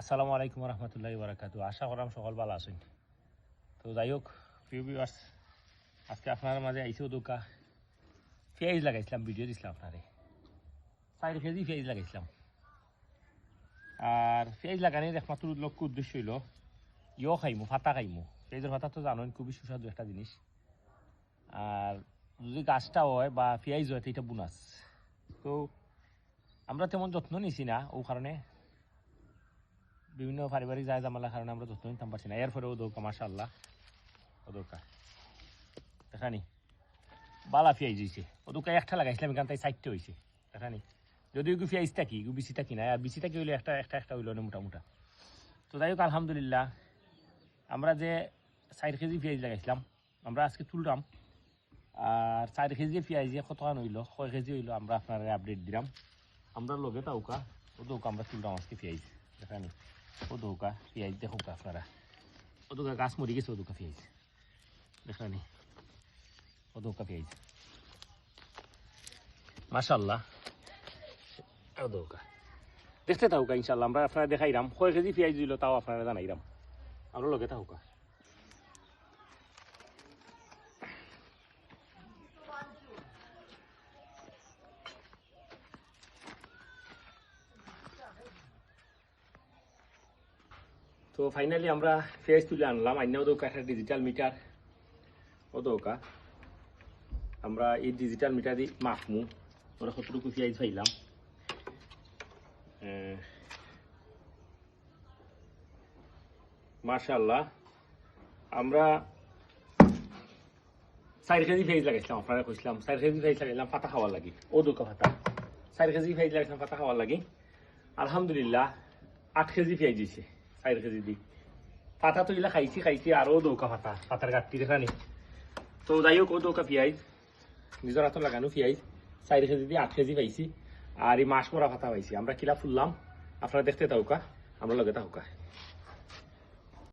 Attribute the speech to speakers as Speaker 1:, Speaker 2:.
Speaker 1: আসসালামু আলাইকুম রহমতুল্লাহি বারাকাতু। আশা করাম সকল ভালো আছেন। তো যাই হোক প্রিয় ভিউয়ার্স, আজকে আপনার মাঝে আইসি দোকা পেঁয়াজ লাগাইছিলাম, ভিডিও দিছিলাম আপনারে 4 কেজি পেঁয়াজ লাগাইছিলাম। আর পেঁয়াজ লাগানোর একমাত্র লক্ষ্য উদ্দেশ্য হইল খাইমু, ফাতা খাইমু। পেঁয়াজের ফাতা তো জানেন খুবই সুস্বাদু একটা জিনিস। আর যদি গাছটা হয় বা পেঁয়াজ হয় এটা বোনাস। তো আমরা তেমন যত্ন নিছি না, ও কারণে বিভিন্ন পারিবারিক যায় জামালার কারণে আমরা যত্ন নিতাম পারছি না। এরপরেও দৌকা মাশাআল্লাহ ও দৌকা দেখানি বালা পেঁয়াজ হয়েছে। ও দৌকা একটা লাগাইছিলাম এখান থেকে 4টে হয়েছে দেখানি। যদিও গু পেঁয়াজ থাকি গু বিচি থাকি না, আর বিচি থাকি হইলে একটা হইল না মোটা। তো যাই হোক আলহামদুলিল্লাহ আমরা যে 4 কেজি পেঁয়াজ লাগাইছিলাম আমরা আজকে তুললাম। আর 4 কেজি পেঁয়াজ কত হইল, কয় কেজি হইল আমরা আপনার আপডেট দিলাম। আমরা লগে তাউকা ও দৌকা আমরা তুললাম আজকে পেঁয়াজ দেখানি। ও দৌকা পেঁয়াজ দেখো আপনারা, ও দৌকা গাছ মরি গেছে, ও দৌকা পেঁয়াজ দেখানি, ও দৌকা পেঁয়াজ মাশাআল্লাহ ও দৌকা দেখতে থাকুকা। ইনশাল্লাহ আমরা আপনারা দেখাইলাম কয় কেজি পেঁয়াজ দিল তাও আপনারা জানাইলাম। আমরা লগে থাকুকা। তো ফাইনালি আমরা পেঁয়াজ তুলে আনলাম। আইনাও দৌকা একটা ডিজিটাল মিটার, ও দৌকা আমরা এই ডিজিটাল মিটার দিয়ে মাখমু ওরা কতটুকু পেঁয়াজ পাইলাম। মাশাআল্লাহ আমরা 4 কেজি পেঁয়াজ লাগাইছিলাম, আপনারা কইছিলাম 4 কেজি পেঁয়াজ লাগাইলাম পাতা খাওয়ার লাগি। ও দৌকা পাতা 4 কেজি পেঁয়াজ লাগাইছিলাম পাতা খাওয়ার লাগি। আলহামদুলিল্লাহ 8 কেজি পেঁয়াজ দিয়েছে 4 কেজি দি পাতা। তো এগুলা খাইছি আরও দৌকা পাতার গাঁটটি দেখানি। তো যাই হোক ও দৌকা পেঁয়াজ নিজের হাতে লাগানো পেঁয়াজ 4 কেজি দিয়ে 8 কেজি পাইছি। আর এই মাছ মরা পাতা পাইছি। আমরা কিলা ফুললাম আপনারা দেখতে থাকুকা, আমরা লগে থাকুকা।